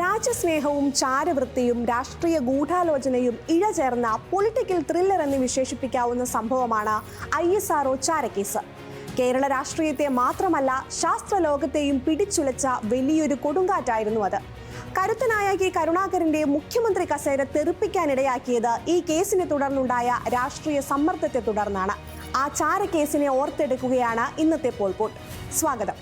രാജ്യസ്നേഹവും ചാരവൃത്തിയും രാഷ്ട്രീയ ഗൂഢാലോചനയും ഇഴചേർന്ന political thriller എന്ന് വിശേഷിപ്പിക്കാവുന്ന സംഭവമാണ് ISRO ചാരക്കേസ്. കേരള രാഷ്ട്രീയത്തെ മാത്രമല്ല ശാസ്ത്രലോകത്തെയും പിടിച്ചുലച്ച വലിയൊരു കൊടുങ്കാറ്റായിരുന്നു അത്. കരുത്തനായ കരുണാകരന്റെ മുഖ്യമന്ത്രി കസേര തെറിപ്പിക്കാനിടയാക്കിയത് ഈ കേസിനെ തുടർന്നുണ്ടായ രാഷ്ട്രീയ സമ്മർദ്ദത്തെ തുടർന്നാണ്. ആ ചാരക്കേസിനെ ഓർത്തെടുക്കുകയാണ് ഇന്നത്തെ പോൾപോട്ട്. സ്വാഗതം.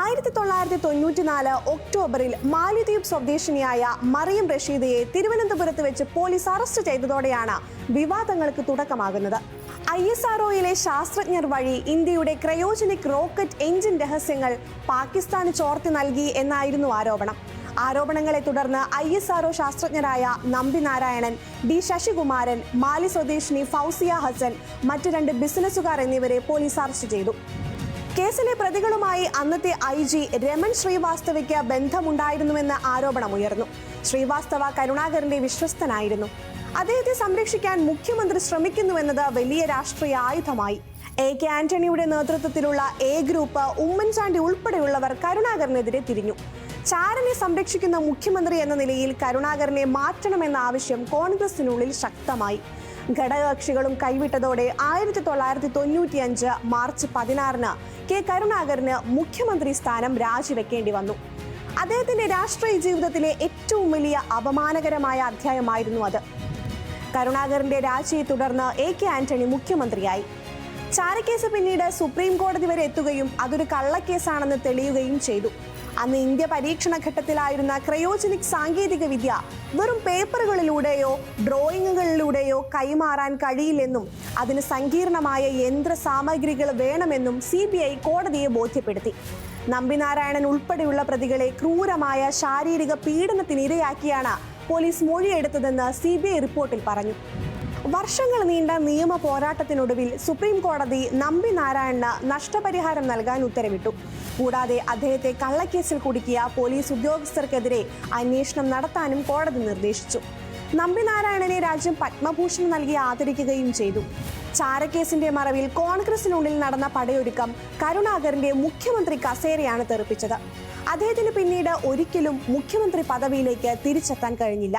1994 ഒക്ടോബറിൽ മാലിദ്വീപ് സ്വദേശിനിയായ മറിയം റഷീദയെ തിരുവനന്തപുരത്ത് വെച്ച് പോലീസ് അറസ്റ്റ് ചെയ്തതോടെയാണ് വിവാദങ്ങൾക്ക് തുടക്കമാകുന്നത്. ISROയിലെ ശാസ്ത്രജ്ഞർ വഴി ഇന്ത്യയുടെ ക്രയോജനിക് റോക്കറ്റ് എഞ്ചിൻ രഹസ്യങ്ങൾ പാകിസ്ഥാന് ചോർത്തി നൽകി എന്നായിരുന്നു ആരോപണങ്ങളെ തുടർന്ന് ISRO ശാസ്ത്രജ്ഞരായ നമ്പി നാരായണൻ, D ശശികുമാരൻ, മാലി സ്വദേശിനി ഫൗസിയ ഹസൻ, മറ്റ് 2 ബിസിനസ്സുകാർ എന്നിവരെ പോലീസ് അറസ്റ്റ് ചെയ്തു. കേസിലെ പ്രതികളുമായി അന്നത്തെ IG രമൺ ശ്രീവാസ്തവയ്ക്ക് ബന്ധമുണ്ടായിരുന്നുവെന്ന ആരോപണമുയർന്നു. ശ്രീവാസ്തവ കരുണാകരന്റെ വിശ്വസ്തനായിരുന്നു. അദ്ദേഹത്തെ സംരക്ഷിക്കാൻ മുഖ്യമന്ത്രി ശ്രമിക്കുന്നുവെന്നത് വലിയ രാഷ്ട്രീയ ആയുധമായി. AK ആന്റണിയുടെ നേതൃത്വത്തിലുള്ള A ഗ്രൂപ്പ്, ഉമ്മൻചാണ്ടി ഉൾപ്പെടെയുള്ളവർ കരുണാകരനെതിരെ തിരിഞ്ഞു. ചാരനെ സംരക്ഷിക്കുന്ന മുഖ്യമന്ത്രി എന്ന നിലയിൽ കരുണാകരനെ മാറ്റണമെന്ന ആവശ്യം കോൺഗ്രസിനുള്ളിൽ ശക്തമായി. ഘടകകക്ഷികളും കൈവിട്ടതോടെ 1995 മാർച്ച് 16 കരുണാകരന് മുഖ്യമന്ത്രി സ്ഥാനം രാജിവെക്കേണ്ടി വന്നു. അദ്ദേഹത്തിന്റെ രാഷ്ട്രീയ ജീവിതത്തിലെ ഏറ്റവും വലിയ അപമാനകരമായ അധ്യായമായിരുന്നു അത്. കരുണാകരന്റെ രാജിയെ തുടർന്ന് AK ആന്റണി മുഖ്യമന്ത്രിയായി. ചാരക്കേസ് പിന്നീട് സുപ്രീം കോടതി വരെ എത്തുകയും അതൊരു കള്ളക്കേസാണെന്ന് തെളിയുകയും ചെയ്തു. അന്ന് ഇന്ത്യ പരീക്ഷണ ഘട്ടത്തിലായിരുന്ന ക്രയോജനിക് സാങ്കേതിക വിദ്യ വെറും പേപ്പറുകളിലൂടെയോ ഡ്രോയിങ്ങുകളിലൂടെയോ കൈമാറാൻ കഴിയില്ലെന്നും അതിന് സങ്കീർണമായ യന്ത്ര സാമഗ്രികൾ വേണമെന്നും CBI കോടതിയെ ബോധ്യപ്പെടുത്തി. നമ്പിനാരായണൻ ഉൾപ്പെടെയുള്ള പ്രതികളെ ക്രൂരമായ ശാരീരിക പീഡനത്തിനിരയാക്കിയാണ് പോലീസ് മൊഴിയെടുത്തതെന്ന് CBI റിപ്പോർട്ടിൽ പറഞ്ഞു. വർഷങ്ങൾ നീണ്ട നിയമ പോരാട്ടത്തിനൊടുവിൽ സുപ്രീം കോടതി നമ്പി നാരായണന് നഷ്ടപരിഹാരം നൽകാൻ ഉത്തരവിട്ടു. കൂടാതെ അദ്ദേഹത്തെ കള്ളക്കേസിൽ കുടുക്കിയ പോലീസ് ഉദ്യോഗസ്ഥർക്കെതിരെ അന്വേഷണം നടത്താനും കോടതി നിർദ്ദേശിച്ചു. നമ്പി നാരായണനെ രാജ്യം പത്മഭൂഷൺ നൽകി ആദരിക്കുകയും ചെയ്തു. ചാരക്കേസിന്റെ മറവിൽ കോൺഗ്രസിനുള്ളിൽ നടന്ന പടയൊരുക്കം കരുണാകരന്റെ മുഖ്യമന്ത്രി കസേരയാണ് തെറിപ്പിച്ചത്. അദ്ദേഹത്തിന് പിന്നീട് ഒരിക്കലും മുഖ്യമന്ത്രി പദവിയിലേക്ക് തിരിച്ചെത്താൻ കഴിഞ്ഞില്ല.